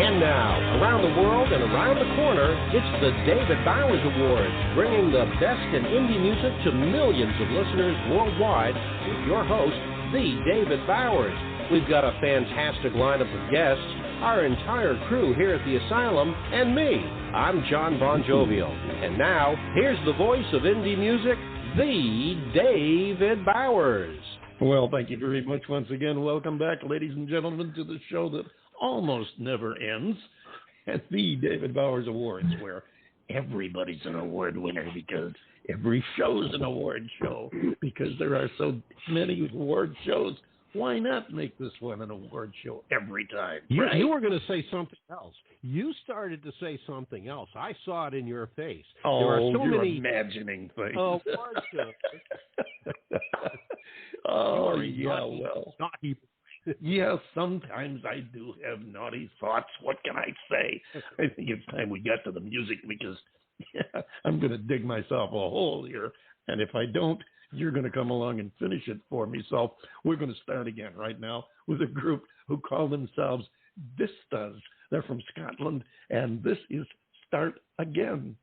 And now, around the world and around the corner, it's the David Bowers Awards, bringing the best in indie music to millions of listeners worldwide with your host, the David Bowers. We've got a fantastic lineup of guests, our entire crew here at the Asylum, and me. I'm John Bon Jovial. And now, here's the voice of indie music, the David Bowers. Well, thank you very much once again. Welcome back, ladies and gentlemen, to the show that almost never ends at the David Bowers Awards, where everybody's an award winner because every show's an award show, because there are so many award shows. Why not make this one an award show every time? Right? You were going to say something else. You started to say something else. I saw it in your face. Oh, there are so you're many imagining things. Award shows. Oh, yeah, well. Naughty. Yeah, sometimes I do have naughty thoughts. What can I say? I think it's time we got to the music because I'm going to dig myself a hole here. And if I don't, you're going to come along and finish it for me. So we're going to start again right now with a group who call themselves Vistas. They're from Scotland, and this is Start Again.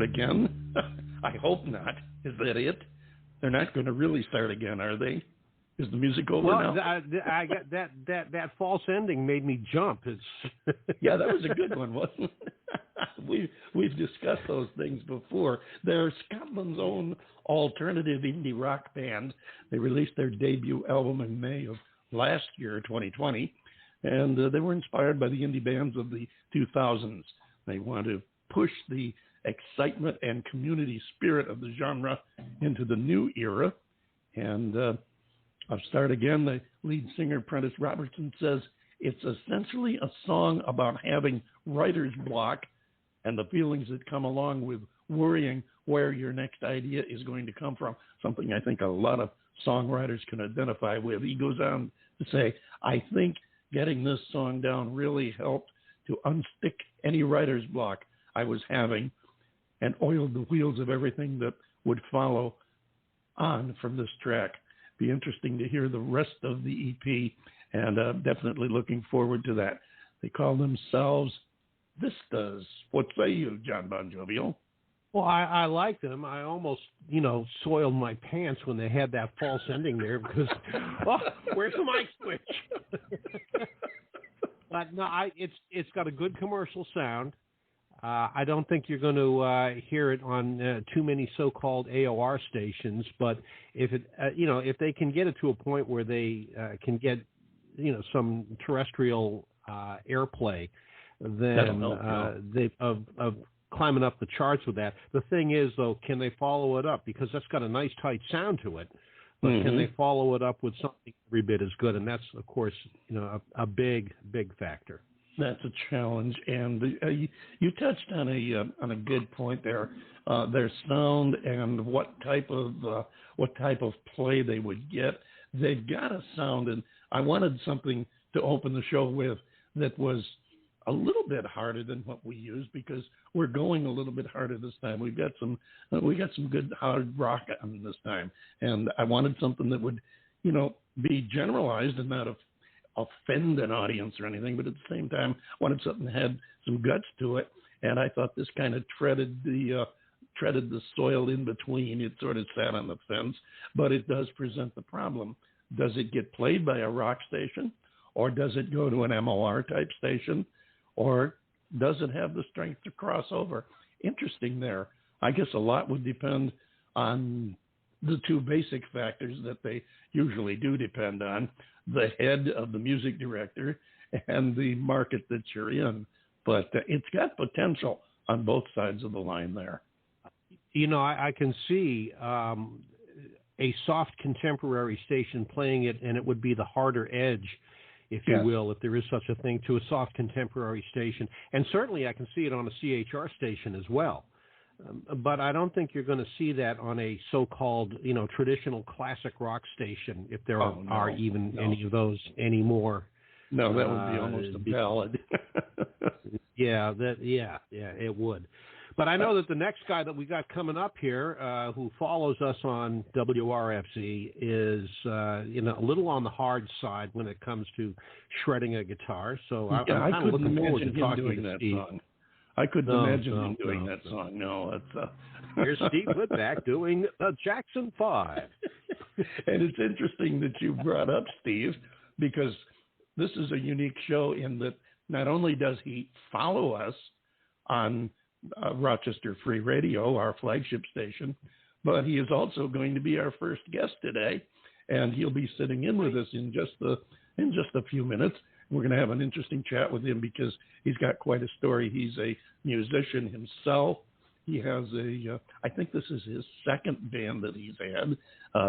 Again? I hope not. Is that it? They're not going to really start again, are they? Is the music over now? I got that false ending made me jump. Yeah, that was a good one, wasn't it? We've discussed those things before. They're Scotland's own alternative indie rock band. They released their debut album in May of last year, 2020, and they were inspired by the indie bands of the 2000s. They want to push the excitement and community spirit of the genre into the new era. And I'll start again. The lead singer, Prentice Robertson, says it's essentially a song about having writer's block and the feelings that come along with worrying where your next idea is going to come from, something I think a lot of songwriters can identify with. He goes on to say, I think getting this song down really helped to unstick any writer's block I was having and oiled the wheels of everything that would follow on from this track. Be interesting to hear the rest of the EP, and definitely looking forward to that. They call themselves Vistas. What say you, John Bon Jovial? Well, I like them. I almost, soiled my pants when they had that false ending there because, where's the mic switch? But no, it's got a good commercial sound. I don't think you're going to hear it on too many so-called AOR stations. But if it, if they can get it to a point where they can get, some terrestrial airplay, then they of climbing up the charts with that. The thing is, though, can they follow it up? Because that's got a nice tight sound to it. But can they follow it up with something every bit as good? And that's, of course, a big, big factor. That's a challenge, and you touched on a good point there. Their sound and what type of play they would get. They've got a sound, and I wanted something to open the show with that was a little bit harder than what we use, because we're going a little bit harder this time. We got some good hard rock on this time, and I wanted something that would, be generalized and not offend an audience or anything, but at the same time, wanted something that had some guts to it. And I thought this kind of treaded the soil in between. It sort of sat on the fence, but it does present the problem. Does it get played by a rock station, or does it go to an MOR type station, or does it have the strength to cross over? Interesting there. I guess a lot would depend on the two basic factors that they usually do depend on: the head of the music director and the market that you're in. But it's got potential on both sides of the line there. I can see a soft contemporary station playing it, and it would be the harder edge, if you will, if there is such a thing, to a soft contemporary station. And certainly I can see it on a CHR station as well. But I don't think you're going to see that on a so-called, traditional classic rock station, if there are even any of those anymore. No, that would be almost a ballad. It would. But I know that the next guy that we got coming up here, who follows us on WRFZ, is a little on the hard side when it comes to shredding a guitar. So I'm kind of looking forward to talking to Steve. Song. I couldn't imagine him doing that song. No, that's here's Steve Litvak doing the Jackson 5. And it's interesting that you brought up Steve, because this is a unique show in that not only does he follow us on Rochester Free Radio, our flagship station, but he is also going to be our first guest today, and he'll be sitting in with us in just a few minutes. We're going to have an interesting chat with him because he's got quite a story. He's a musician himself. He has I think this is his second band that he's had,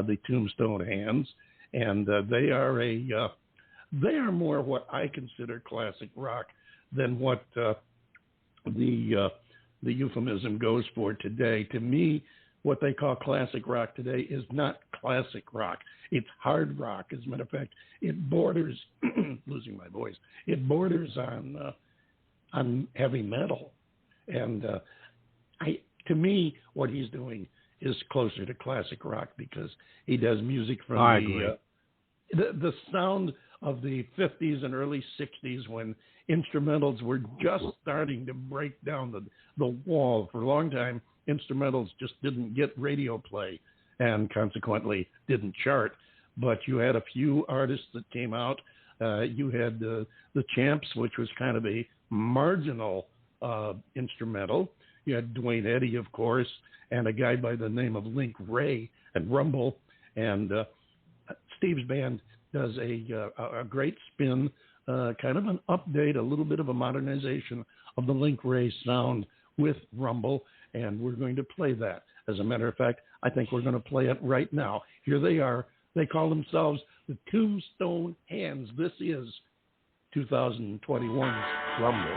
the Tombstone Hands, and they are more what I consider classic rock than what the euphemism goes for today. To me, what they call classic rock today is not classic rock. It's hard rock. As a matter of fact, it borders, losing my voice, it borders on heavy metal. And to me, what he's doing is closer to classic rock, because he does music from the sound of the 50s and early 60s, when instrumentals were just starting to break down the wall. For a long time, instrumentals just didn't get radio play and consequently didn't chart. But you had a few artists that came out. You had the Champs, which was kind of a marginal instrumental. You had Dwayne Eddy, of course, and a guy by the name of Link Wray and Rumble. And Steve's band does a great spin, kind of an update, a little bit of a modernization of the Link Wray sound with Rumble, and we're going to play that. As a matter of fact, I think we're going to play it right now. Here they are. They call themselves the Tombstone Hands. This is 2021's Rumble.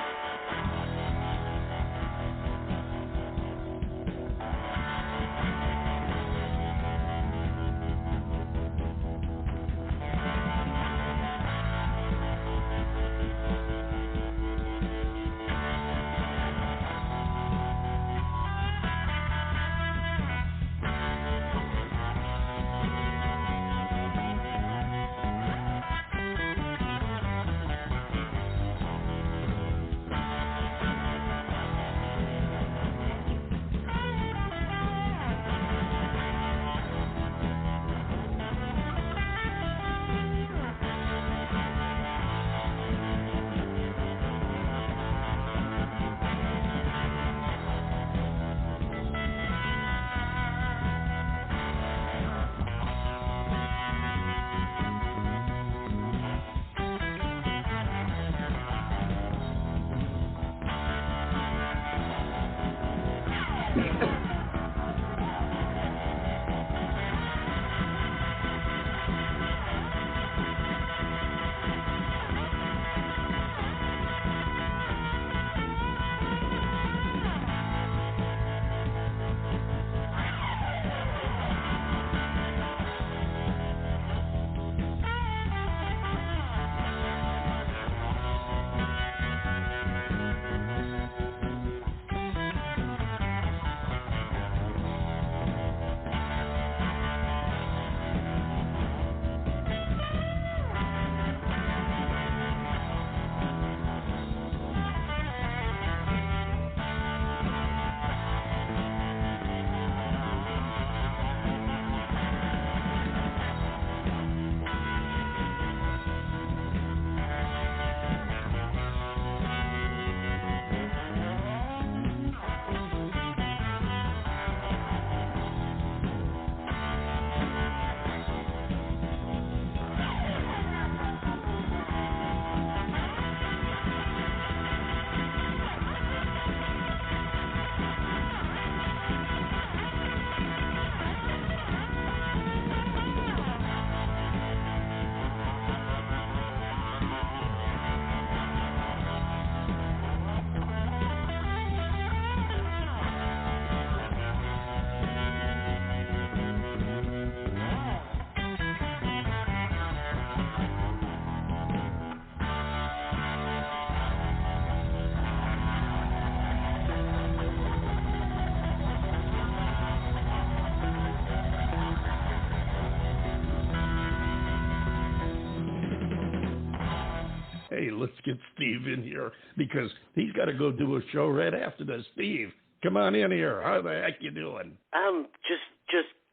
hey, let's get Steve in here because he's got to go do a show right after this. Steve, come on in here. How the heck you doing? I'm just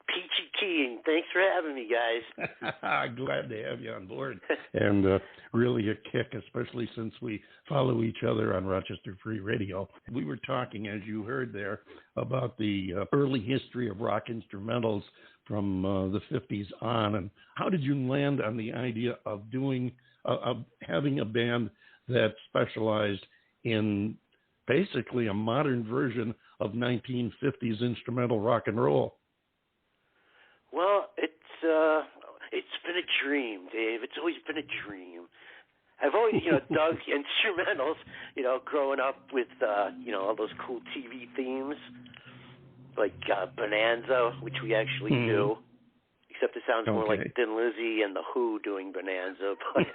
peachy keen. Thanks for having me, guys. Glad to have you on board. And really a kick, especially since we follow each other on Rochester Free Radio. We were talking, as you heard there, about the early history of rock instrumentals from the 50s on. And how did you land on the idea of having a band that specialized in basically a modern version of 1950s instrumental rock and roll? Well, it's been a dream, Dave. It's always been a dream. I've always, dug instrumentals, growing up with, all those cool TV themes, like Bonanza, which we actually do, except it sounds more like Thin Lizzy and The Who doing Bonanza. But,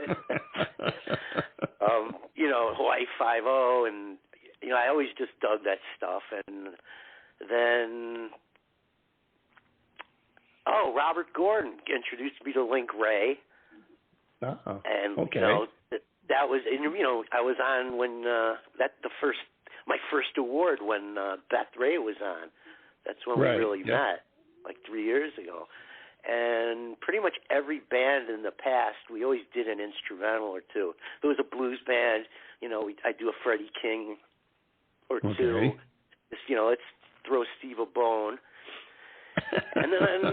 Hawaii Five-0, and, I always just dug that stuff. And then... Robert Gordon introduced me to Link Wray. And, that was, I was on when, my first award when Beth Ray was on. That's when we really met, like 3 years ago. And pretty much every band in the past, we always did an instrumental or two. There was a blues band, I'd do a Freddie King or two. Just, let's throw Steve a bone. And then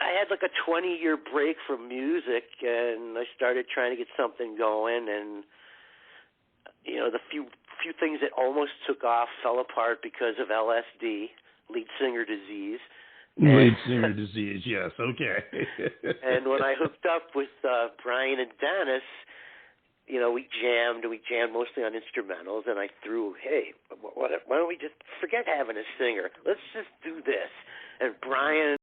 I had like a 20-year break from music, and I started trying to get something going. And the few things that almost took off fell apart because of LSD, lead singer disease. Lead singer disease, yes, okay. And when I hooked up with Brian and Dennis, we jammed mostly on instrumentals, and I threw, hey, why don't we just forget having a singer? Let's just do this. And Brian